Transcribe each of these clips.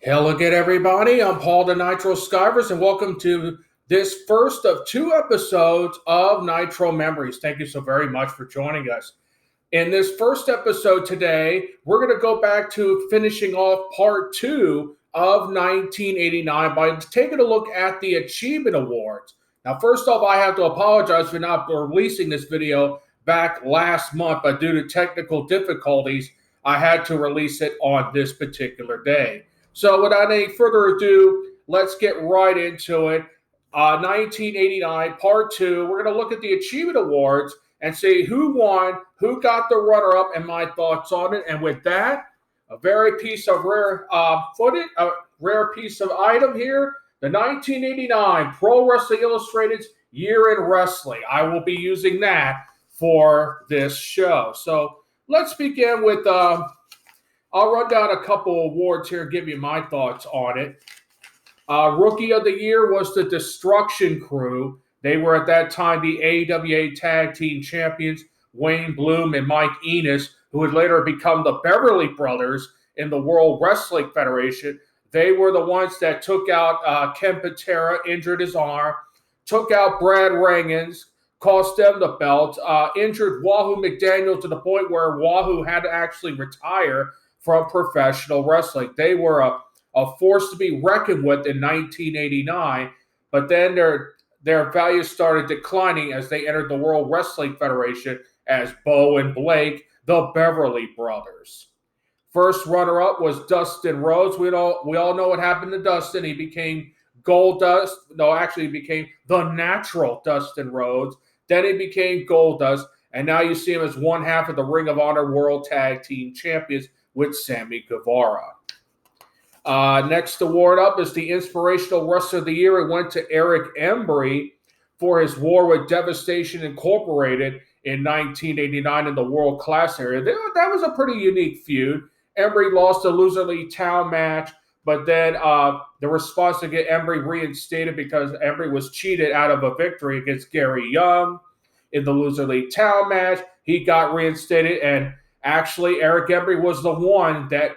Hello again, everybody. I'm Paul the Nitro Skivers, and welcome to this first of two episodes of Nitro Memories. Thank you so very much for joining us. In this first episode today, we're going to go back to finishing off part two of 1989 by taking a look at the Achievement Awards. Now, first off, I have to apologize for not releasing this video back last month, but due to technical difficulties, I had to release it on this particular day. So without any further ado, let's get right into it. 1989, part two. We're going to look at the Achievement Awards and see who won, who got the runner-up, and my thoughts on it. And with that, a very piece of rare footage, a rare piece of item here, the 1989 Pro Wrestling Illustrated's Year in Wrestling. I will be using that for this show. So let's begin with, I'll run down a couple awards here and give you my thoughts on it. Rookie of the Year was the Destruction Crew. They were at that time the AWA Tag Team Champions, Wayne Bloom and Mike Enos, who would later become the Beverly Brothers in the World Wrestling Federation. They were the ones that took out Ken Patera, injured his arm, took out Brad Rangans, cost them the belt, injured Wahoo McDaniel to the point where Wahoo had to actually retire from professional wrestling. They were a force to be reckoned with in 1989, but then their values started declining as they entered the World Wrestling Federation as Bo and Blake, the Beverly Brothers. First runner-up was Dustin Rhodes. We all know what happened to Dustin. He became Goldust. No, actually, he became the natural Dustin Rhodes. Then he became Goldust, and now you see him as one half of the Ring of Honor World Tag Team Champions with Sammy Guevara. Next award up is the Inspirational Wrestler of the Year. It went to Eric Embry for his war with Devastation Incorporated in 1989 in the World Class area. That was a pretty unique feud. Embry lost a Loser League Town match, but then the response to get Embry reinstated because Embry was cheated out of a victory against Gary Young in the Loser League Town match. He got reinstated, and actually Eric Embry was the one that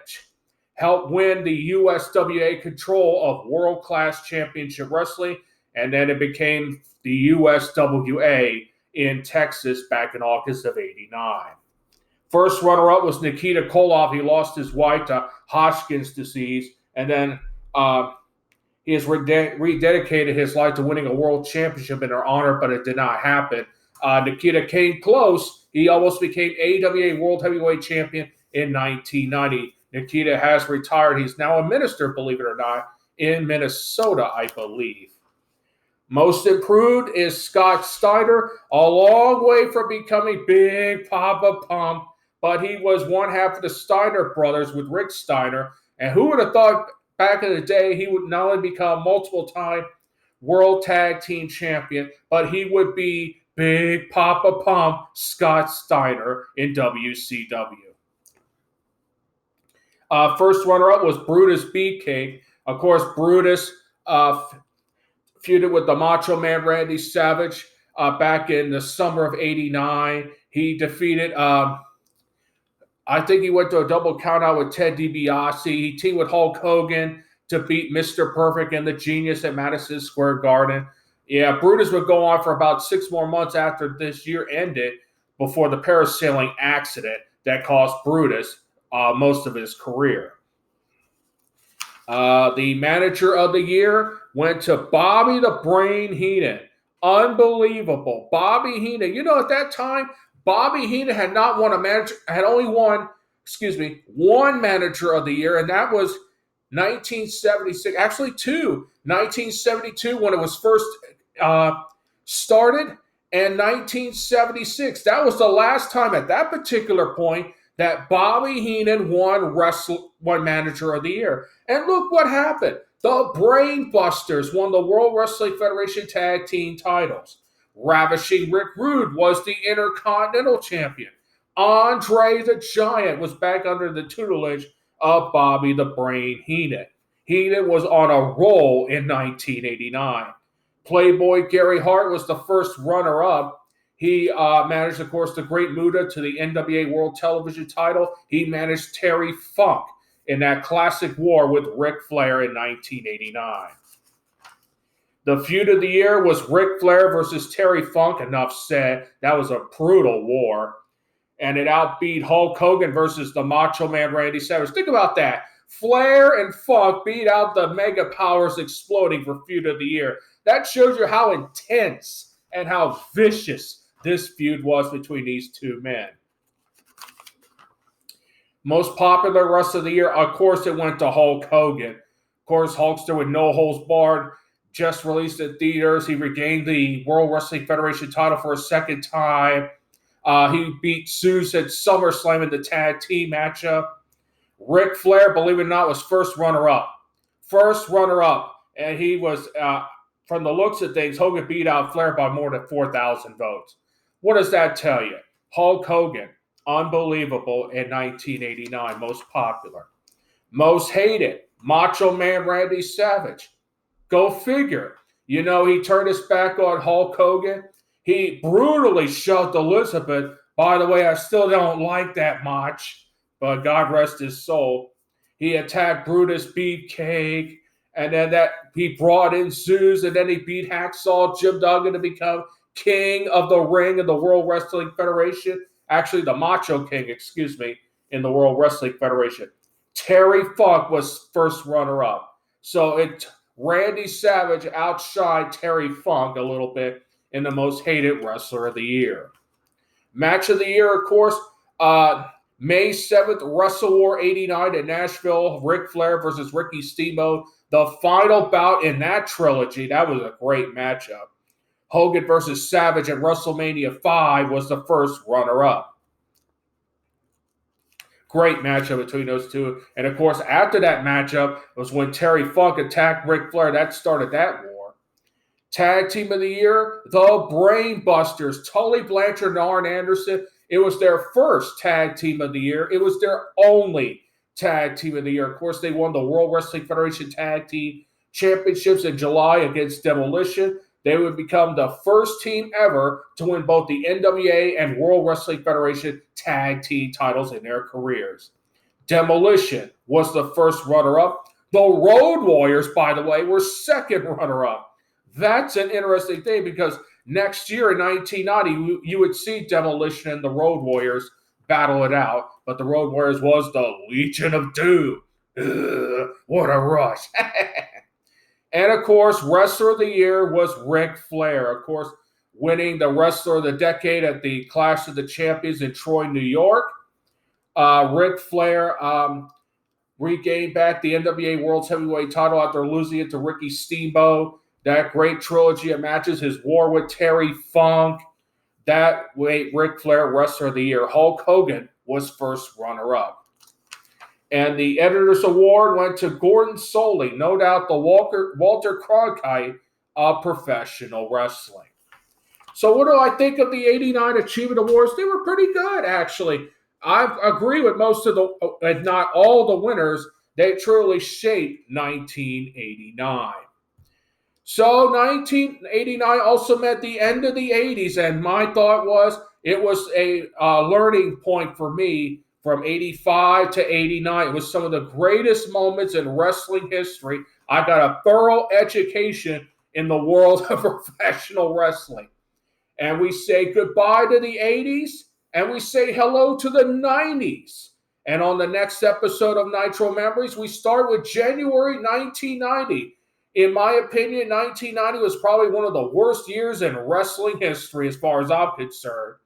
helped win the USWA control of World Class Championship Wrestling, and then it became the USWA in Texas back in August of '89. First runner-up was Nikita Koloff. He lost his wife to Hodgkin's disease, and then he has rededicated his life to winning a world championship in her honor, but it did not happen. Nikita came close. He almost became AWA World Heavyweight Champion in 1990. Nikita has retired. He's now a minister, believe it or not, in Minnesota, I believe. Most improved is Scott Steiner, a long way from becoming Big Papa Pump, but he was one half of the Steiner brothers with Rick Steiner. And who would have thought back in the day he would not only become multiple-time World Tag Team Champion, but he would be Big Papa Pump Scott Steiner in WCW. First runner-up was Brutus Beefcake. Of course, Brutus feuded with the Macho Man Randy Savage back in the summer of '89. He defeated, I think he went to a double countout with Ted DiBiase. He teamed with Hulk Hogan to beat Mr. Perfect and the Genius at Madison Square Garden. Yeah, Brutus would go on for about 6 more months after this year ended before the parasailing accident that cost Brutus most of his career. The Manager of the Year went to Bobby the Brain Heenan. Unbelievable. Bobby Heenan. You know, at that time, Bobby Heenan had not won a manager, had only won, one Manager of the Year, and that was 1976. Actually, two. 1972 when it was first started, and 1976. That was the last time at that particular point that Bobby Heenan won Manager of the Year. And look what happened. The Brain Busters won the World Wrestling Federation Tag Team titles. Ravishing Rick Rude was the Intercontinental Champion. Andre the Giant was back under the tutelage of Bobby the Brain Heenan. Heenan was on a roll in 1989. Playboy Gary Hart was the first runner-up. He managed, of course, the Great Muta to the NWA World Television title. He managed Terry Funk in that classic war with Ric Flair in 1989. The feud of the year was Ric Flair versus Terry Funk. Enough said. That was a brutal war. And it outbeat Hulk Hogan versus the Macho Man Randy Savage. Think about that. Flair and Funk beat out the Mega Powers Exploding for feud of the year. That shows you how intense and how vicious this feud was between these two men. Most popular wrestler of the year, of course, it went to Hulk Hogan. Of course, Hulkster with No Holds Barred just released in theaters. He regained the World Wrestling Federation title for a second time. He beat Zeus at SummerSlam in the tag team matchup. Ric Flair, believe it or not, was first runner-up. And he was, from the looks of things, Hogan beat out Flair by more than 4,000 votes. What does that tell you? Hulk Hogan, unbelievable in 1989, most popular. Most hated, Macho Man Randy Savage. Go figure. You know, he turned his back on Hulk Hogan. He brutally shoved Elizabeth. By the way, I still don't like that much, but God rest his soul. He attacked Brutus Beefcake, and then he brought in Zeus, and then he beat Hacksaw Jim Duggan to become king of the ring in the World Wrestling Federation. Actually, the Macho King, in the World Wrestling Federation. Terry Funk was first runner-up. So Randy Savage outshined Terry Funk a little bit in the most hated wrestler of the year. Match of the year, of course, May 7th, Wrestle War 89 in Nashville, Ric Flair versus Ricky Steamboat. The final bout in that trilogy, that was a great matchup. Hogan versus Savage at WrestleMania 5 was the first runner-up. Great matchup between those two. And, of course, after that matchup was when Terry Funk attacked Ric Flair. That started that war. Tag Team of the Year, the Brainbusters, Tully Blanchard and Arn Anderson. It was their first Tag Team of the Year. It was their only Tag Team of the Year. Of course, they won the World Wrestling Federation Tag Team Championships in July against Demolition. They would become the first team ever to win both the NWA and World Wrestling Federation Tag Team titles in their careers. Demolition was the first runner-up. The Road Warriors, by the way, were second runner-up. That's an interesting thing because next year in 1990, you would see Demolition and the Road Warriors battle it out, but the Road Warriors was the Legion of Doom. Ugh, what a rush. And, of course, Wrestler of the Year was Ric Flair, of course, winning the Wrestler of the Decade at the Clash of the Champions in Troy, New York. Ric Flair regained back the NWA World's Heavyweight title after losing it to Ricky Steamboat. That great trilogy of matches, his war with Terry Funk, that made Ric Flair Wrestler of the Year. Hulk Hogan was first runner-up. And the Editor's Award went to Gordon Soley, no doubt the Walter Cronkite of professional wrestling. So what do I think of the 89 Achievement Awards? They were pretty good, actually. I agree with most of if not all the winners. They truly shaped 1989. So 1989 also meant the end of the 80s, and my thought was it was a learning point for me from 85 to 89. It was some of the greatest moments in wrestling history. I got a thorough education in the world of professional wrestling. And we say goodbye to the 80s, and we say hello to the 90s. And on the next episode of Nitro Memories, we start with January 1990. In my opinion, 1990 was probably one of the worst years in wrestling history as far as I'm concerned.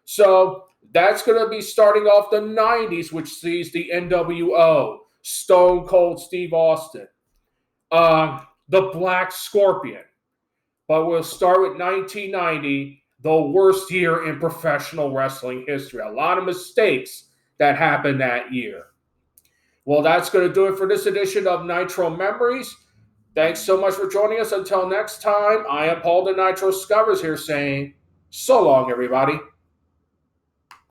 So that's going to be starting off the 90s, which sees the NWO, Stone Cold Steve Austin, the Black Scorpion. But we'll start with 1990, the worst year in professional wrestling history. A lot of mistakes that happened that year. Well, that's going to do it for this edition of Nitro Memories. Thanks so much for joining us. Until next time, I am Paul the Nitro Scovers here saying, so long, everybody.